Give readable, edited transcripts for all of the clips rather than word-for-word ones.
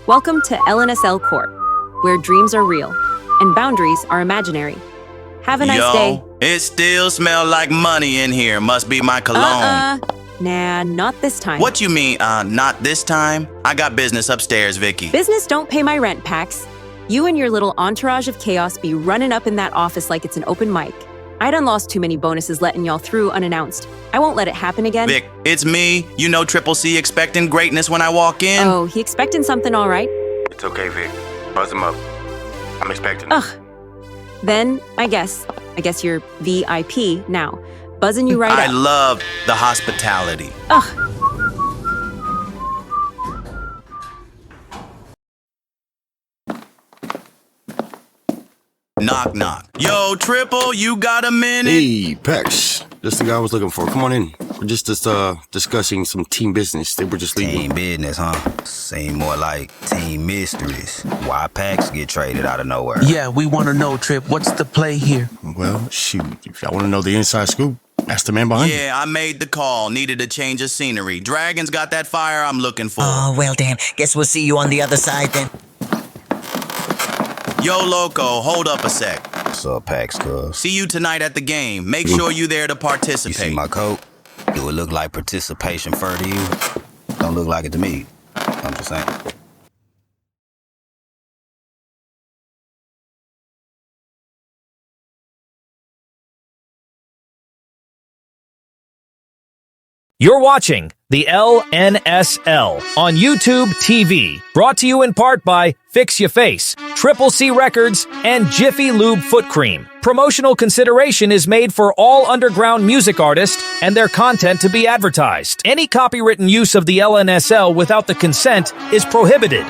Welcome to LNSL Corp, where dreams are real and boundaries are imaginary. Have a nice day. It still smells like money in here. Must be my cologne. Nah, not this time. What you mean, not this time? I got business upstairs, Vicky. Business don't pay my rent, Pax. You and your little entourage of chaos be running up in that office like it's an open mic. I done lost too many bonuses letting y'all through unannounced. I won't let it happen again. Vic, it's me. You know Triple C expecting greatness when I walk in. Oh, he expecting something all right? It's okay, Vic. Buzz him up. I'm expecting it. Ugh. Then, I guess you're VIP now. Buzzing you right I up. love the hospitality. Ugh. Knock, knock. Yo, Triple, you got a minute? Hey, Pax. Just the guy I was looking for. Come on in. We're just discussing some team business. They were just leaving. Team business, huh? Seem more like team mysteries. Why Pax get traded out of nowhere? Yeah, we want to know, Trip. What's the play here? Well, shoot. If y'all want to know the inside scoop, ask the man behind you. Yeah, I made the call. Needed a change of scenery. Dragon's got that fire I'm looking for. Oh, well, damn. Guess we'll see you on the other side then. Yo, Loco, hold up a sec. What's up, Pax, cuz? See you tonight at the game. Make sure you there to You participate. see my coat? Do it look like participation fur to you? Don't look like it to me. I'm just saying. You're watching the LNSL on YouTube TV, brought to you in part by Fix Ya Face, Triple C Records, and Jiffy Lube Foot Cream. Promotional consideration is made for all underground music artists and their content to be advertised. Any copywritten use of the LNSL without the consent is prohibited.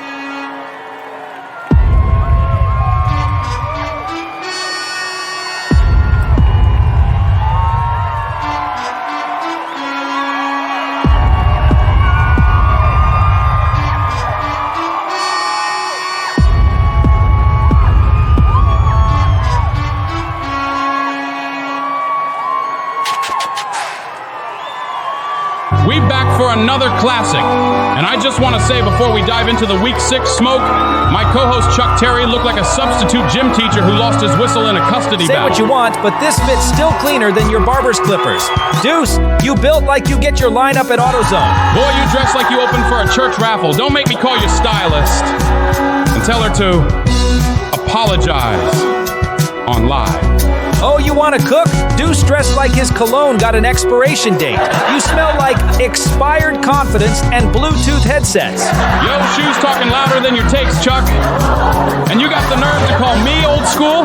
We back for another classic. And I just want to say before we dive into the Week 6 smoke, my co-host Chuck Terry looked like a substitute gym teacher who lost his whistle in a custody Say battle. what you want, but this fit's still cleaner than your barber's clippers. Deuce, you built like you get your lineup at AutoZone. Boy, you dress like you opened for a church raffle. Don't make me call you stylist. And tell her to apologize on live. Oh, you want to cook? Deuce dressed like his cologne got an expiration date. You smell like expired confidence and Bluetooth headsets. Yo, shoes talking louder than your takes, Chuck. And you got the nerve to call me old school?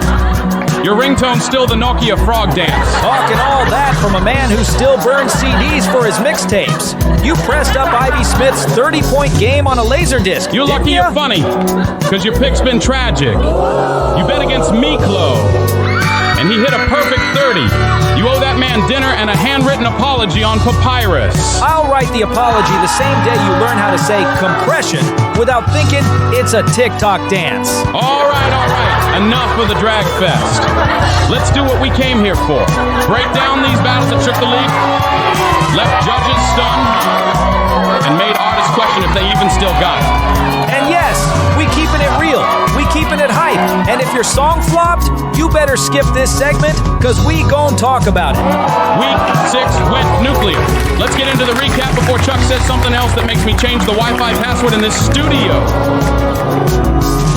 Your ringtone's still the Nokia frog dance. Talking all that from a man who still burns CDs for his mixtapes. You pressed up Ivy Smith's 30-point game on a Laserdisc. You're lucky you're funny, because your pick's been tragic. You bet against Miklo, and he hit a perfect 30. You owe that man dinner and a handwritten apology on papyrus. I'll write the apology the same day you learn how to say compression without thinking it's a TikTok dance. All right. Enough of the drag fest. Let's do what we came here for. Break down these battles that shook the league, left judges stunned, and made artists question if they even still got it. And yes, we keeping it real. We keeping it hype. And if your song flopped, you better skip this segment, cause we gon' talk about it. Week 6 went nuclear. Let's get into the recap before Chuck says something else that makes me change the Wi-Fi password in this studio.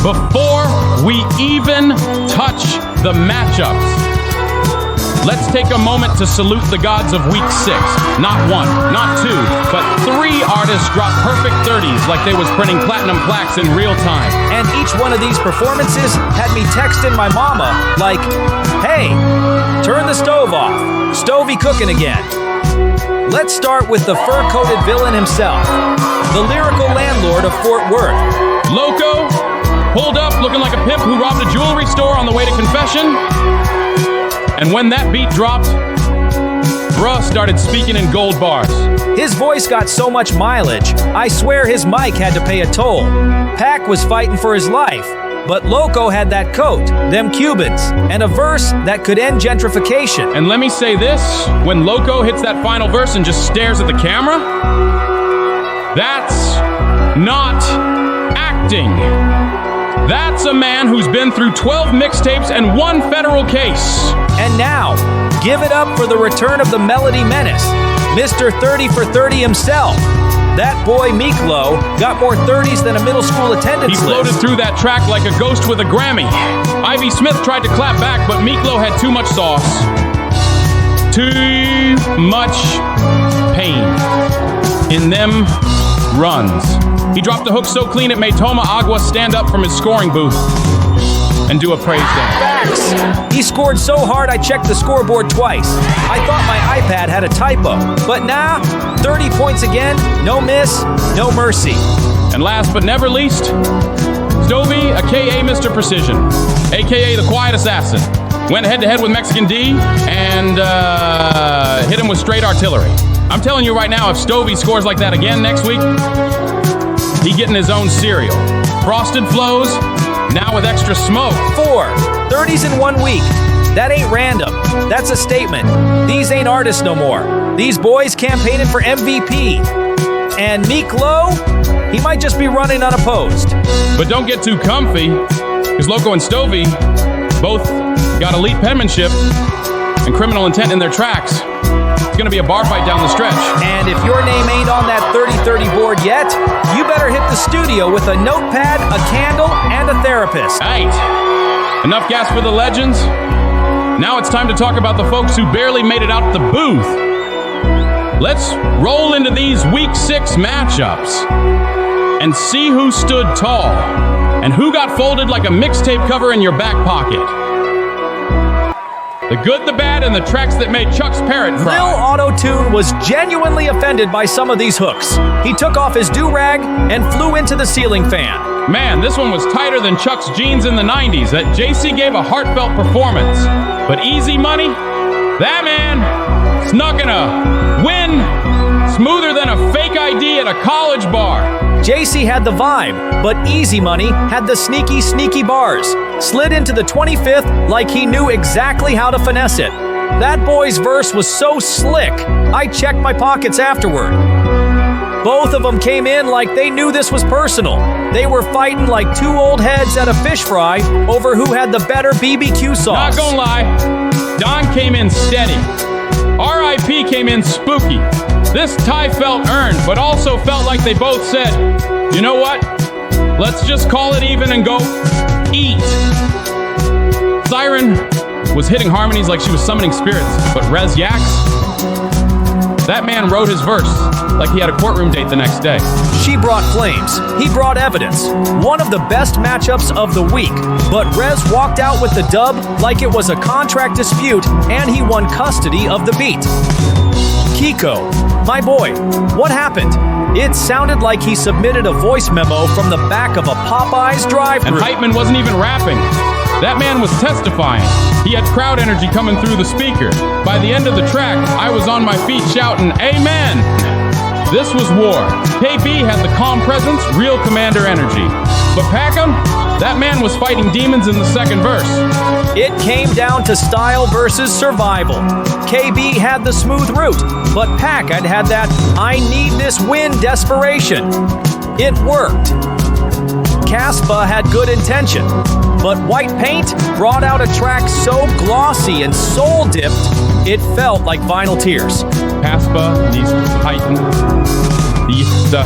Before we even touch the matchups, let's take a moment to salute the gods of Week 6. Not 1, not 2, but 3 artists dropped perfect 30s like they was printing platinum plaques in real time. And each one of these performances had me texting my mama like, hey, turn the stove off. Stovey cooking again. Let's start with the fur-coated villain himself, the lyrical landlord of Fort Worth. Loco pulled up looking like a pimp who robbed a jewelry store on the way to confession. And when that beat dropped, bruh started speaking in gold bars. His voice got so much mileage, I swear his mic had to pay a toll. Pac was fighting for his life, but Loco had that coat, them Cubans, and a verse that could end gentrification. And let me say this, when Loco hits that final verse and just stares at the camera, that's not acting. acting. That's a man who's been through 12 mixtapes and 1 federal case. And now, give it up for the return of the Melody Menace, Mr. 30 for 30 himself. That boy Miklo got more 30s than a middle school attendance He floated list. through that track like a ghost with a Grammy. Ivy Smith tried to clap back, but Miklo had too much sauce. Too much pain in them runs. He dropped a hook so clean it made Toma Agua stand up from his scoring booth and do a praise dance. Facts. He scored so hard I checked the scoreboard twice. I thought my iPad had a typo, but nah, 30 points again, no miss, no mercy. And last but never least, Steffjk, aka Mr. Precision, aka the Quiet Assassin, went head-to-head with Mexican D and hit him with straight artillery. I'm telling you right now, if Steffjk scores like that again next week, he getting his own cereal. Frosted Flows, now with extra smoke. 4 30s in 1 week. That ain't random. That's a statement. These ain't artists no more. These boys campaigning for MVP. And Miklo, he might just be running unopposed. But don't get too comfy, because Loco and Steffjk both got elite penmanship and criminal intent in their tracks. It's going to be a bar fight down the stretch. And if your name ain't on that 30-30 board yet, you better hit the studio with a notepad, a candle, and a therapist. Right. Enough gas for the legends. Now it's time to talk about the folks who barely made it out the booth. Let's roll into these Week 6 matchups and see who stood tall and who got folded like a mixtape cover in your back pocket. The good, the bad, and the tracks that made Chuck's parrot cry. Lil Auto-Tune was genuinely offended by some of these hooks. He took off his do-rag and flew into the ceiling fan. Man, this one was tighter than Chuck's jeans in the 90s. That JC gave a heartfelt performance. But Easy Money, that man, is not gonna win smoother than a fake ID at a college bar. JC had the vibe, but Easy Money had the sneaky bars. Slid into the 25th like he knew exactly how to finesse it. That boy's verse was so slick, I checked my pockets afterward. Both of them came in like they knew this was personal. They were fighting like 2 old heads at a fish fry over who had the better BBQ sauce. Not gonna lie, Don came in steady. RIP came in spooky. This tie felt earned, but also felt like they both said, you know what? Let's just call it even and go eat. Siren was hitting harmonies like she was summoning spirits, but Yaxx, that man wrote his verse like he had a courtroom date the next day. She brought flames. He brought evidence. One of the best matchups of the week. But Rez walked out with the dub like it was a contract dispute, and he won custody of the beat. Kiko, my boy, what happened? It sounded like he submitted a voice memo from the back of a Popeyes drive-thru. And Hypeman wasn't even rapping. That man was testifying. He had crowd energy coming through the speaker. By the end of the track, I was on my feet shouting, Amen! This was war. KB had the calm presence, real commander energy. But Packham, that man was fighting demons in the second verse. It came down to style versus survival. KB had the smooth route, but Packard had that I need this win desperation. It worked. Caspa had good intention, but White Paint brought out a track so glossy and soul-dipped, it felt like vinyl tears. Caspa needs to tighten the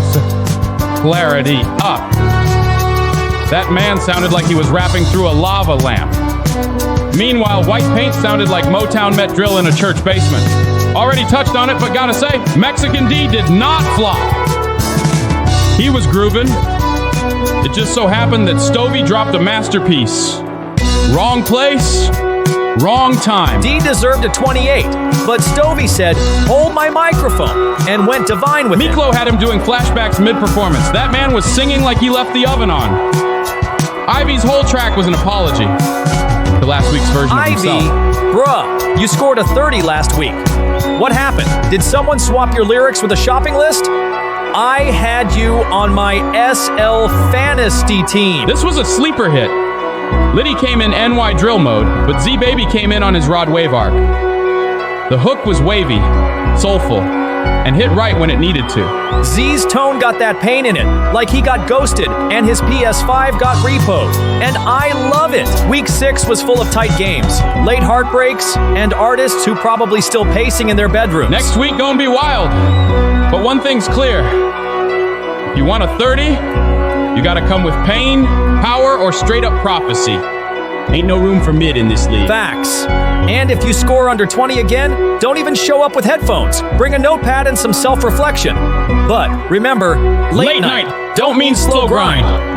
clarity up. That man sounded like he was rapping through a lava lamp. Meanwhile, White Paint sounded like Motown Met Drill in a church basement. Already touched on it, but gotta say, Mexican D did not flop. He was grooving. It just so happened that Steffjk dropped a masterpiece. Wrong place, wrong time. D deserved a 28, but Steffjk said, hold my microphone, and went divine with it. Miklo had him doing flashbacks mid-performance. That man was singing like he left the oven on. Ivy's whole track was an apology to last week's version of himself. Bruh, you scored a 30 last week. What happened? Did someone swap your lyrics with a shopping list? I had you on my SL Fantasy team. This was a sleeper hit. Liddy came in NY drill mode, but Z Baby came in on his Rod Wave arc. The hook was wavy, soulful, and hit right when it needed to. Z's tone got that pain in it, like he got ghosted and his PS5 got repoed. And I love it. Week 6 was full of tight games, late heartbreaks, and artists who probably still pacing in their bedrooms. Next week gonna be wild. But one thing's clear. If you want a 30, you gotta come with pain, power, or straight up prophecy. Ain't no room for mid in this league. Facts. And if you score under 20 again, don't even show up with headphones. Bring a notepad and some self-reflection. But remember, late night don't mean slow grind.